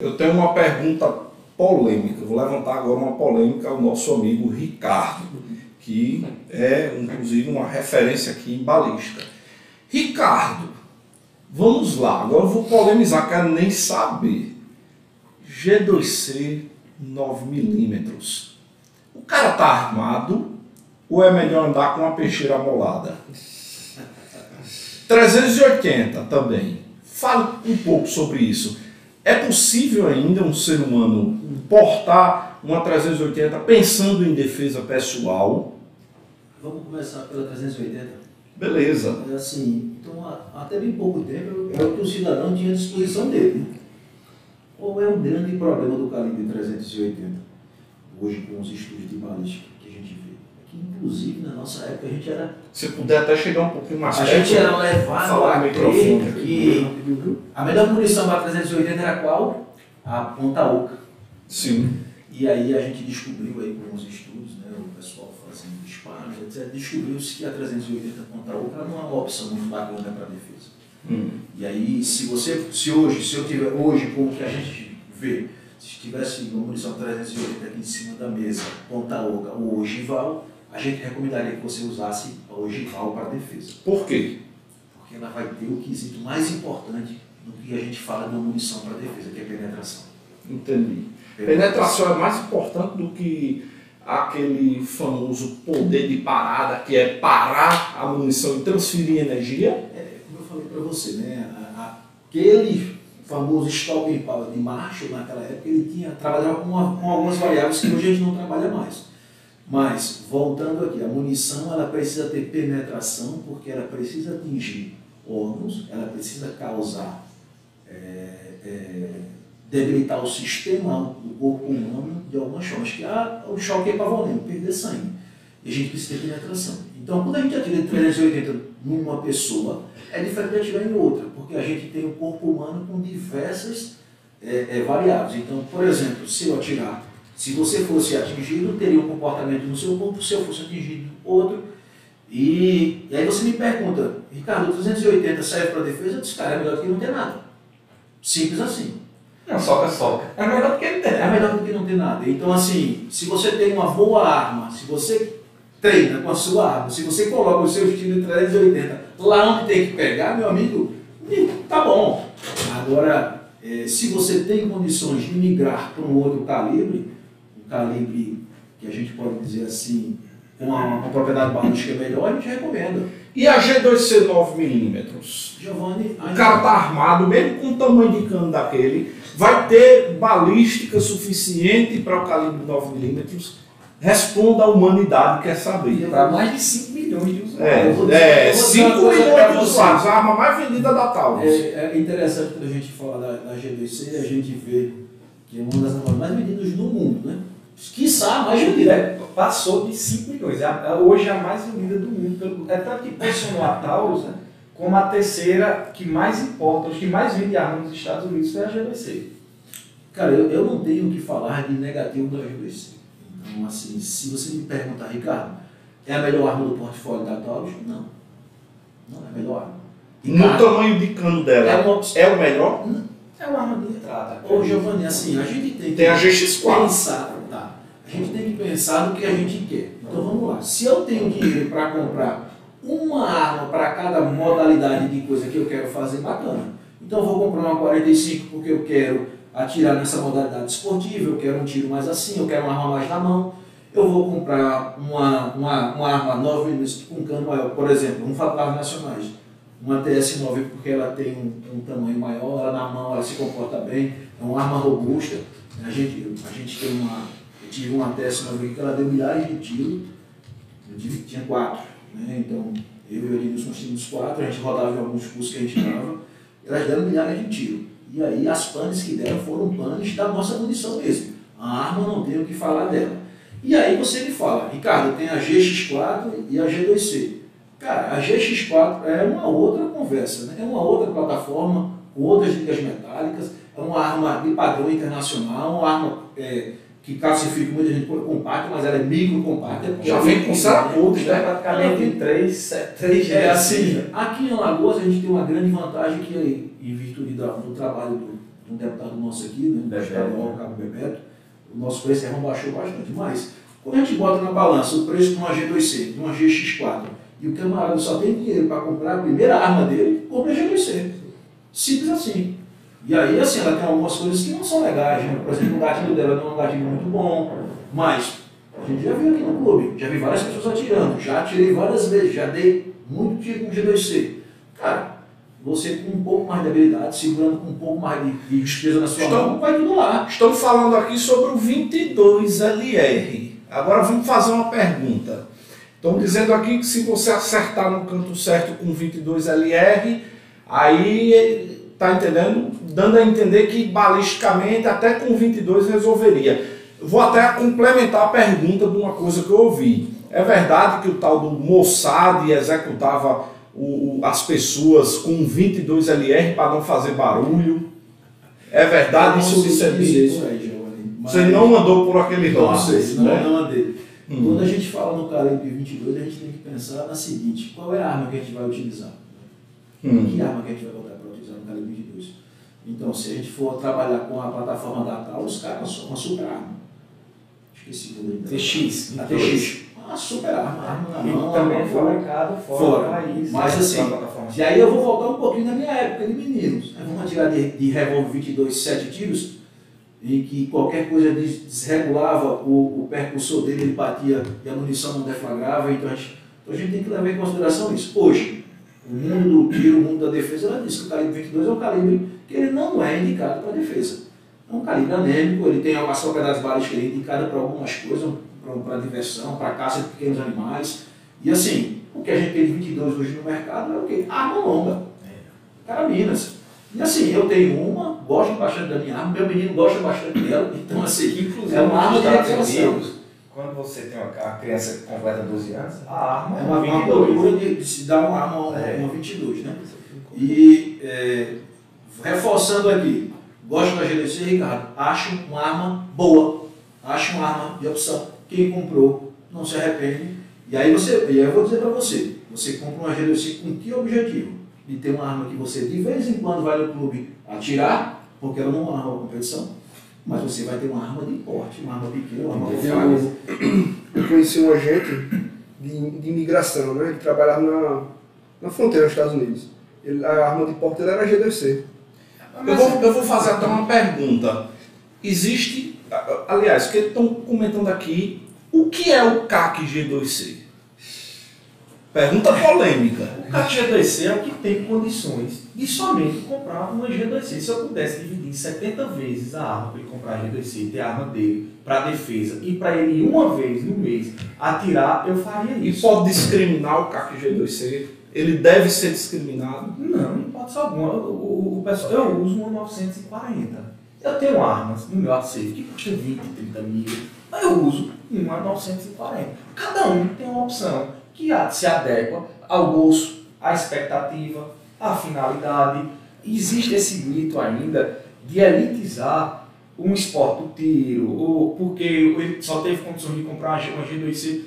Eu tenho uma pergunta polêmica, vou levantar agora uma polêmica ao nosso amigo Ricardo, que é inclusive uma referência aqui em balística. Ricardo, vamos lá, agora eu vou polemizar, quero nem saber. G2C 9mm. O cara tá armado ou é melhor andar com uma peixeira amolada? 380 também. Fale um pouco sobre isso. É possível ainda um ser humano portar uma 380 pensando em defesa pessoal? Vamos começar pela 380. Beleza. É assim, então até bem pouco tempo é o que o cidadão tinha à disposição dele. Né? Qual é o grande problema do calibre 380? Hoje com os estudos de balística que a gente vê. Que inclusive na nossa época a gente era... Se puder até chegar um pouquinho mais perto. A gente era levado a crer que a melhor munição para 380 era qual? A ponta oca. Sim. E aí a gente descobriu aí com os estudos, né, o pessoal fazendo disparos, etc., descobriu-se que a 380 ponta oca não é uma opção muito bacana para defesa. E aí, se eu tiver hoje, como que a gente vê, se tivesse uma munição 380 aqui em cima da mesa, ponta oca ou ogival, a gente recomendaria que você usasse a ogival para defesa. Por quê? Porque ela vai ter o quesito mais importante do que a gente fala de uma munição para defesa, que é penetração. Entendi. Penetração é mais importante do que aquele famoso poder de parada, que é parar a munição e transferir energia? Como eu falei para você, né? Aquele famoso stopping power de Marshall, naquela época, ele trabalhava com algumas variáveis que hoje a gente não trabalha mais. Mas, voltando aqui, a munição ela precisa ter penetração, porque ela precisa atingir órgãos, ela precisa causar, debilitar o sistema do corpo humano de algumas formas, que o choque é pavonêmico, perder sangue. E a gente precisa ter penetração. Então, quando a gente atira de 380 numa pessoa, é diferente de atirar em outra, porque a gente tem o corpo humano com diversas variáveis. Então, por exemplo, se eu atirar, se você fosse atingido, teria um comportamento no seu corpo, se eu fosse atingido, outro. E aí você me pergunta, Ricardo, o 380 serve para defesa? Eu disse, cara, é melhor do que não ter nada. Simples assim. Não, soca. É melhor do que não ter nada. É melhor do que não ter nada. Então, assim, se você tem uma boa arma, se você treina com a sua arma, se você coloca o seu estilo de 380 lá onde tem que pegar, meu amigo, tá bom. Agora, se você tem condições de migrar para um outro calibre, um calibre que a gente pode dizer assim, com uma propriedade balística melhor, a gente recomenda. E a G2C 9mm? Giovanni, o cara está armado, mesmo com o tamanho de cano daquele, vai ter balística suficiente para o calibre 9mm? Responda a humanidade, quer saber. Para mais de 5 milhões de usuários. 5 milhões de usuários, a arma mais vendida da Taurus. É interessante quando a gente fala da G2C, a gente vê que é uma das armas mais vendidas do mundo, né? Quiçá a mais vendida. Passou de 5 milhões. Hoje é a mais vendida do mundo. É tanto que posicionou a Taurus, né, como a terceira que mais importa, os que mais vende armas nos Estados Unidos foi a G2C. Cara, eu não tenho o que falar de negativo da G2C. Então, assim, se você me perguntar, Ricardo, é a melhor arma do portfólio da Taurus? Não. Não é a melhor arma. No tamanho de cano dela, é o melhor? Não. É uma arma de entrada. Ô, Giovanni, assim, a gente tem a GX4. Pensar, tá? A gente tem que pensar no que a gente quer. Então vamos lá. Se eu tenho dinheiro para comprar uma arma para cada modalidade de coisa que eu quero fazer, bacana. Então eu vou comprar uma 45 porque eu quero atirar nessa modalidade esportiva, eu quero um tiro mais assim, eu quero uma arma mais na mão. Eu vou comprar uma arma 9mm com cano maior, por exemplo, vamos falar nacionais. Uma TS9 porque ela tem um tamanho maior, ela na mão ela se comporta bem, é uma arma robusta. A gente tem eu tive uma TS9 aqui que ela deu milhares de tiros, tinha 4, né? Então eu e o Edilson nós tínhamos 4, a gente rodava em alguns cursos que a gente dava, elas deram milhares de tiros. E aí as panes que deram foram panes da nossa munição mesmo. A arma não tem o que falar dela. E aí você me fala, Ricardo, tem a GX4 e a G2C. Cara, a GX4 é uma outra conversa, né? É uma outra plataforma, com outras ligas metálicas, é uma arma de padrão internacional, uma arma que classifica muita gente por compacta, mas ela é micro compacta. Já vem com sarapudos, né? Praticamente 3 É assim, aqui em Alagoas a gente tem uma grande vantagem que, em virtude do trabalho do um deputado nosso aqui, né, o estadual, o Cabo Bebeto, o nosso preço baixou bastante. Mas, quando a gente bota na balança o preço de uma G2C, de uma GX4, e o camarada só tem dinheiro para comprar a primeira arma dele, compra a G2C. Simples assim. E aí, assim, ela tem algumas coisas que não são legais, né? Por exemplo, o gatilho dela não é um gatilho muito bom, mas a gente já viu aqui no clube, já vi várias pessoas atirando, já atirei várias vezes, já dei muito tiro com G2C. Cara, você com um pouco mais de habilidade, segurando com um pouco mais de despesa na sua mão, vai tudo lá. Estamos falando aqui sobre o 22LR. Agora vamos fazer uma pergunta. Estão dizendo aqui que se você acertar no canto certo com 22LR, aí, tá entendendo? Dando a entender que balisticamente até com 22 resolveria. Vou até complementar a pergunta de uma coisa que eu ouvi. É verdade que o tal do Mossad executava as pessoas com 22LR para não fazer barulho? É verdade isso? Isso aí, Giovanni. Você não mandou por aquele lado? Não andei. Quando a gente fala no calibre 22, a gente tem que pensar na seguinte: qual é a arma que a gente vai utilizar? Que arma que a gente vai botar para utilizar no calibre 22? Então, se a gente for trabalhar com a plataforma da Taurus, cara, uma super arma. Esqueci o nome dela. TX. A TX. Uma super arma na mão. Também é fabricado fora do país. Mas assim, e aí eu vou voltar um pouquinho na minha época de meninos. Vamos atirar de revólver 22, 7 tiros, em que qualquer coisa desregulava o percussor dele, ele batia e a munição não deflagrava. Então a gente tem que levar em consideração isso. Hoje, o mundo do tiro, o mundo da defesa, ela diz que o calibre 22 é um calibre que ele não é indicado para defesa. É um calibre anêmico, ele tem a propriedades balísticas indicada para algumas coisas, para diversão, para caça de pequenos animais. E assim, o que a gente tem de 22 hoje no mercado é o quê? Arma longa, carabinas. E assim, eu tenho uma, gosto bastante da minha arma, meu menino gosta bastante dela, então assim, inclusive, é uma arma de recreação. Quando você tem uma criança que completa 12 anos, a arma é uma procura de se dar uma arma, uma 22, né? E reforçando aqui, gosto da G2C, Ricardo, acho uma arma boa, acho uma arma de opção. Quem comprou não se arrepende. E aí eu vou dizer para você, você compra uma G2C com que objetivo? De ter uma arma que você de vez em quando vai no clube atirar, porque ela não é uma arma de competição, mas você vai ter uma arma de porte, uma arma pequena, uma arma confiável. Eu conheci um agente de imigração, né? Ele trabalhava na fronteira dos Estados Unidos. A arma de porte dele era G2C. Eu vou fazer até uma pergunta. Existe, aliás, que estão comentando aqui, o que é o CAC G2C? Pergunta polêmica. O CAC G2C é o que tem condições de somente comprar uma G2C. Se eu pudesse dividir em 70 vezes a arma para ele comprar a G2C e ter a arma dele para defesa e para ele uma vez no mês atirar, eu faria isso. E pode discriminar o CAC G2C? Ele deve ser discriminado? Não, não pode ser alguma. Eu uso uma 940. Eu tenho armas no meu acervo que custa 20, 30 mil, mas eu uso uma 940. Cada um tem uma opção que se adequa ao bolso, à expectativa, à finalidade. Existe esse mito ainda de elitizar um esporte do tiro, ou porque ele só teve condições de comprar uma G2C.